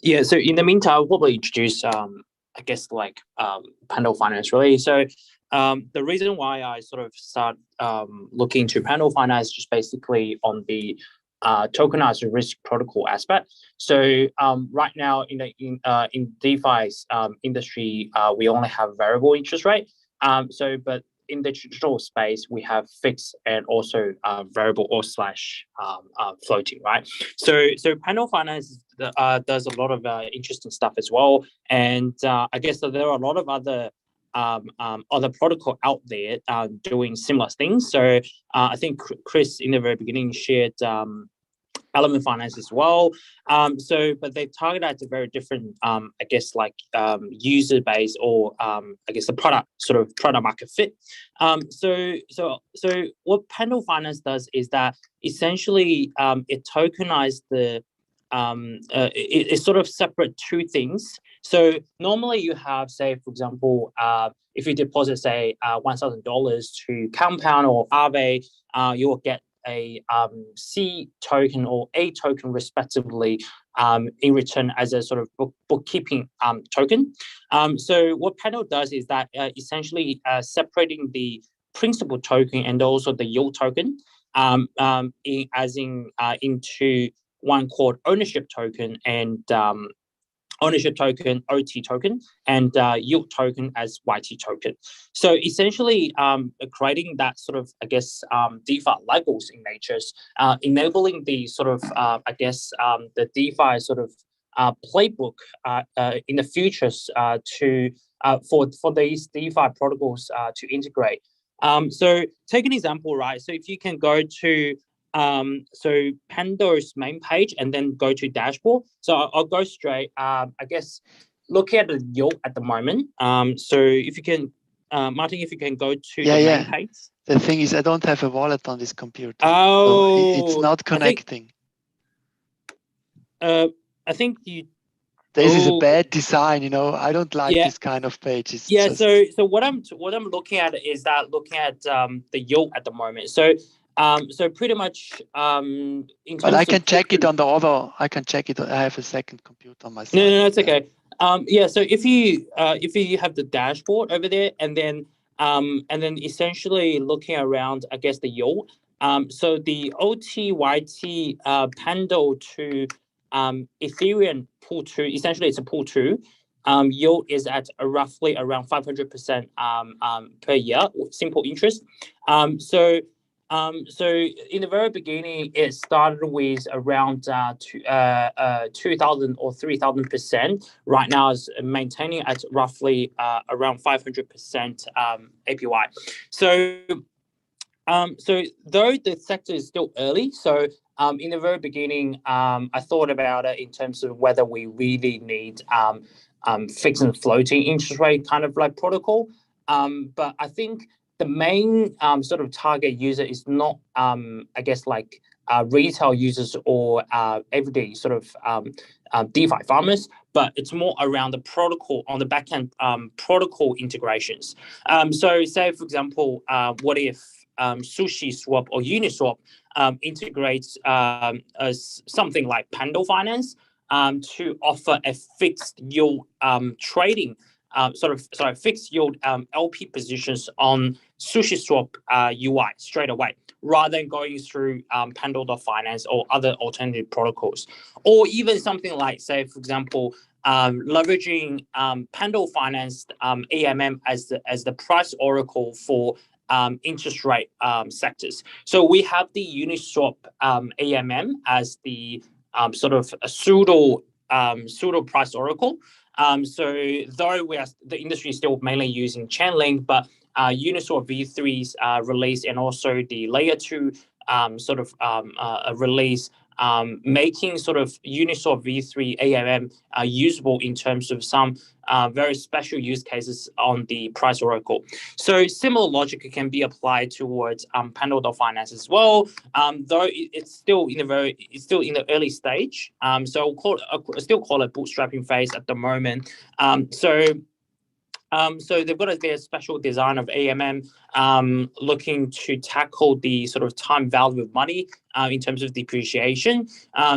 Yeah, so in the meantime, I'll probably introduce, I guess, like Pendle Finance, really. So the reason why I sort of start looking into Pendle Finance just basically on the tokenized risk protocol aspect. So right now in DeFi's industry, we only have variable interest rate. But in the traditional space, we have fixed and also variable or slash floating, right? So Pendle Finance does a lot of interesting stuff as well, and I guess that there are a lot of other protocol out there doing similar things. So I think Chris in the very beginning shared Element Finance as well. But they target at a very different, I guess, like user base or I guess the product market fit. So what Pendle Finance does is that essentially it tokenized it sort of separate two things. So normally you have, say, for example, if you deposit, say, $1,000 to Compound or Aave, you will get a C token or A token respectively in return as a sort of bookkeeping token. So what Pendle does is that essentially separating the principal token and also the yield token into one called ownership token and ownership token, OT token, and yield token as YT token. So essentially, creating that sort of, I guess, DeFi Legos in natures, enabling the sort of, the DeFi sort of playbook in the futures for these DeFi protocols to integrate. So take an example, right? So if you can go to Pendle's main page and then go to dashboard. So I'll go straight. I guess looking at the yield at the moment. So if you can, Martin, if you can go to the main page. The thing is, I don't have a wallet on this computer. Oh, so it's not connecting. I think you. This is a bad design, you know. I don't like this kind of pages. Yeah. So what I'm looking at is that looking at the yield at the moment. So pretty much but I can check it on the other. I can check it. I have a second computer on my side. No, it's okay. Yeah. So if you have the dashboard over there, and then essentially looking around, I guess the yield. So the OTYT Pendle to Ethereum pool 2, essentially it's a pool 2. Yield is at roughly around 500% per year, simple interest. So in the very beginning, it started with around 2,000 or 3,000%. Right now, is maintaining at roughly around 500% APY. So though the sector is still early, so in the very beginning, I thought about it in terms of whether we really need fixed and floating interest rate kind of like protocol. But I think the main sort of target user is not, I guess, like retail users or everyday sort of DeFi farmers, but it's more around the protocol on the backend protocol integrations. So say, for example, what if SushiSwap or Uniswap integrates something like Pendle Finance to offer a fixed yield trading fixed yield LP positions on SushiSwap UI straight away, rather than going through Pendle.finance or other alternative protocols, or even something like, say, for example, leveraging Pendle Finance AMM as the price oracle for interest rate sectors. So we have the Uniswap AMM as the sort of a pseudo price oracle. So though the industry is still mainly using Chainlink, but Uniswap V3's release and also the layer 2 release, making sort of Uniswap V3 AMM usable in terms of some very special use cases on the price oracle. So similar logic can be applied towards Pendle.finance as well, though it's still in the early stage. So I'll still call it bootstrapping phase at the moment. So they've got their special design of AMM, looking to tackle the sort of time value of money in terms of depreciation.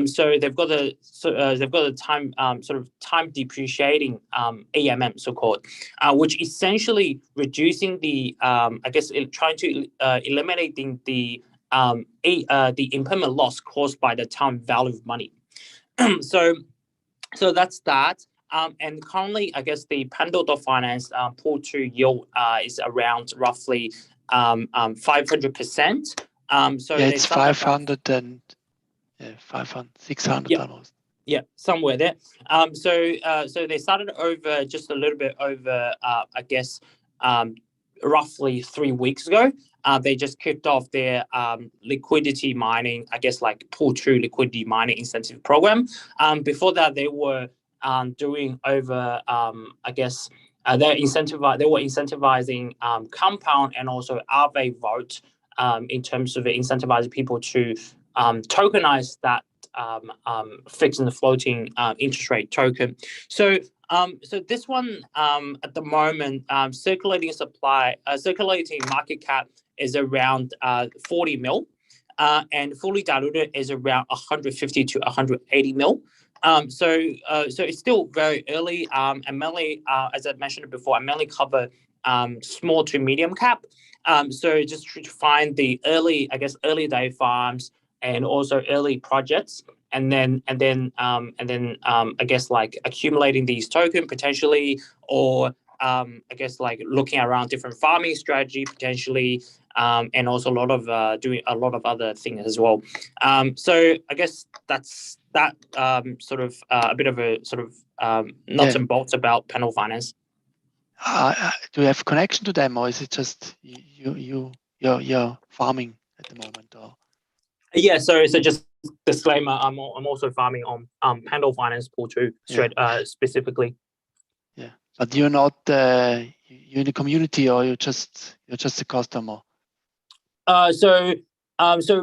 So they've got a time sort of time depreciating AMM, so called, which essentially reducing the I guess trying to eliminating the impairment loss caused by the time value of money. So that's that. And currently, I guess the Pendle.finance pool to yield is around roughly 500%. So yeah, it's 500 and 500, 600 almost. Yeah, somewhere there. So they started over just a little bit over, I guess, roughly 3 weeks ago. They just kicked off their liquidity mining, I guess, like pool to liquidity mining incentive program. Before that, they were doing over, I guess, they were incentivizing compound and also Aave vote in terms of incentivizing people to tokenize that fixed and floating interest rate token. So this one at the moment, circulating market cap is around 40 mil, and fully diluted is around 150 to 180 mil. So it's still very early, and mainly, as I mentioned before, I mainly cover small to medium cap. So just to find the early day farms and also early projects, and then I guess like accumulating these tokens potentially, or I guess like looking around different farming strategy potentially, and also a lot of doing a lot of other things as well. So I guess that's that sort of a bit of a sort of nuts and bolts about Pendle Finance. Do you have connection to them, or is it just you're farming at the moment? Or yeah, so just disclaimer, I'm also farming on Pendle Finance pool 2 specifically. Yeah, but you're not you're in the community, or you're just a customer. So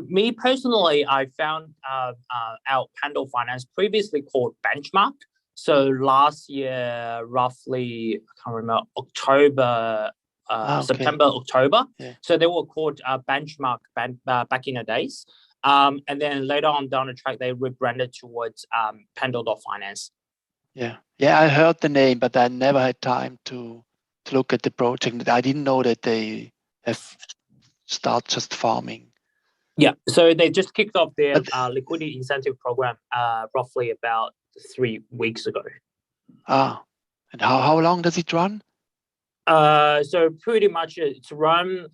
me personally, I found our Pendle Finance, previously called Benchmark. So last year, roughly, I can't remember, October, September, October. Yeah. So they were called Benchmark back in the days. And then later on down the track, they rebranded towards Pendle.finance. Yeah, I heard the name, but I never had time to look at the project. I didn't know that they have started just farming. Yeah, so they just kicked off their liquidity incentive program roughly about 3 weeks ago. And how long does it run? So pretty much it's run,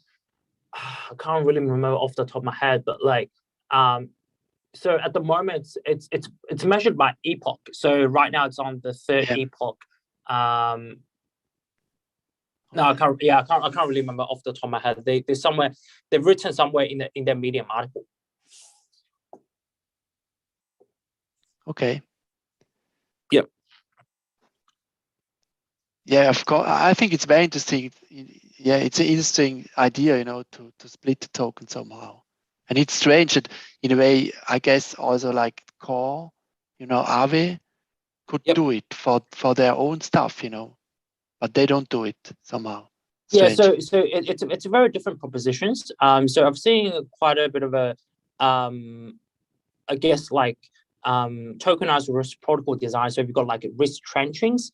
I can't really remember off the top of my head, but like, so at the moment it's measured by epoch. So right now it's on the third epoch. No, I can't really remember off the top of my head. They've written somewhere in their Medium article. Okay. Yep. Yeah, of course. I think it's very interesting. Yeah, it's an interesting idea, to split the token somehow. And it's strange that, in a way, I guess also like Core, Aave could do it for their own stuff, but they don't do it somehow. Strange. Yeah, so it's a very different propositions. So I've seen quite a bit of a, I guess like tokenized risk protocol design. So if you've got like risk trenchings,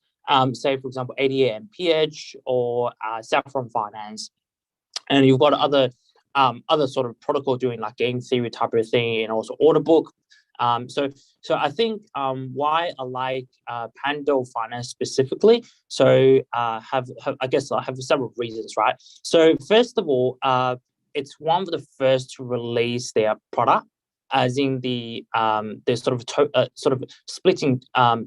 say for example ADA and PH or Saffron Finance, and you've got other sort of protocol doing like game theory type of thing, and also order book. So I think why I like Pendle Finance specifically. So I guess I have several reasons, right? So first of all, it's one of the first to release their product, as in the sort of splitting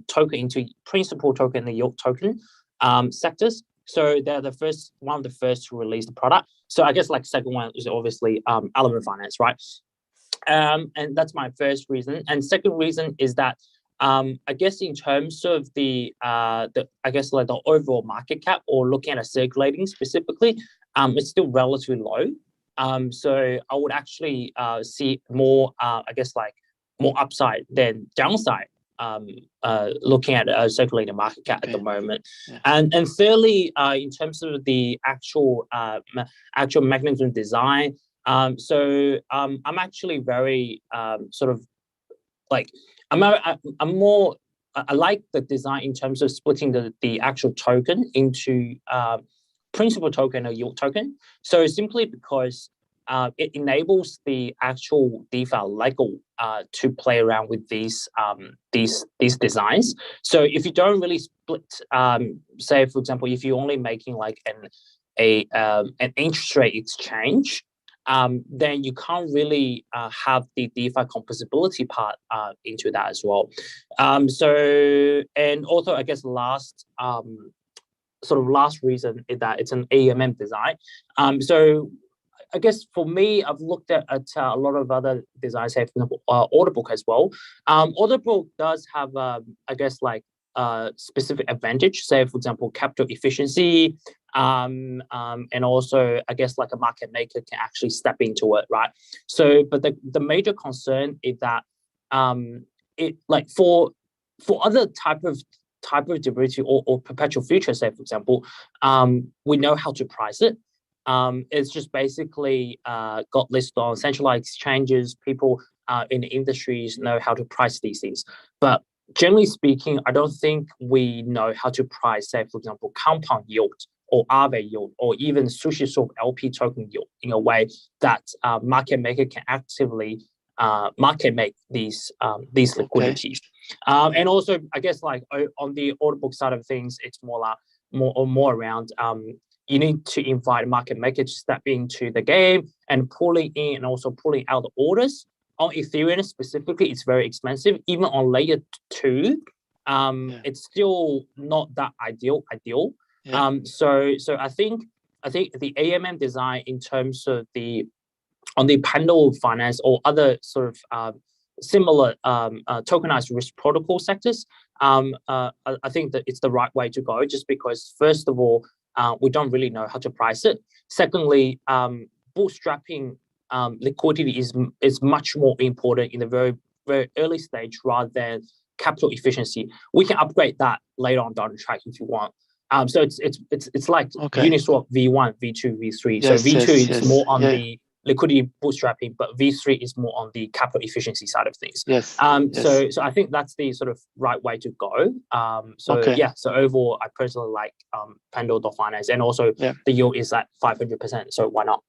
token into principal token and the yield token sectors. So they're one of the first to release the product. So I guess like second one is obviously Element Finance, right? And that's my first reason. And second reason is that I guess in terms of the I guess like the overall market cap, or looking at a circulating specifically, it's still relatively low. So I would actually see more I guess like more upside than downside looking at circulating market cap at the moment. Yeah. And thirdly, in terms of the actual mechanism design, so I'm actually very sort of like I'm more I like the design in terms of splitting the actual token into principal token or yield token. So simply because it enables the actual DeFi Lego to play around with these designs. So if you don't really split, say for example, if you're only making like an interest rate exchange, then you can't really have the DeFi composability part into that as well. So, and also, I guess last reason is that it's an AMM design. So I guess for me, I've looked at a lot of other designs, say for example, order book as well. Order book does have, I guess, like specific advantage, say for example, capital efficiency, and also I guess like a market maker can actually step into it, right? So, but the major concern is that it like for other type of derivative or perpetual future, say for example, we know how to price it. It's just basically got listed on centralized exchanges. People in the industries know how to price these things. But generally speaking, I don't think we know how to price, say, for example, compound yield or Aave yield or even SushiSwap LP token yield in a way that market maker can actively market make these liquidities. And also, I guess, like on the order book side of things, it's more around you need to invite market maker to step into the game and pulling in and also pulling out the orders. On Ethereum specifically, it's very expensive. Even on layer 2, it's still not that ideal. Yeah. So I think the AMM design in terms of on the Pendle finance or other sort of similar tokenized risk protocol sectors, I think that it's the right way to go, just because first of all, we don't really know how to price it. Secondly, bootstrapping liquidity is much more important in the very, very early stage rather than capital efficiency. We can upgrade that later on down the track if you want. So it's like Uniswap V1, V2, V3. So V2 is more on the liquidity bootstrapping, but V3 is more on the capital efficiency side of things. So I think that's the sort of right way to go. So overall, I personally like Pendle.finance, and also the yield is at 500%. So why not?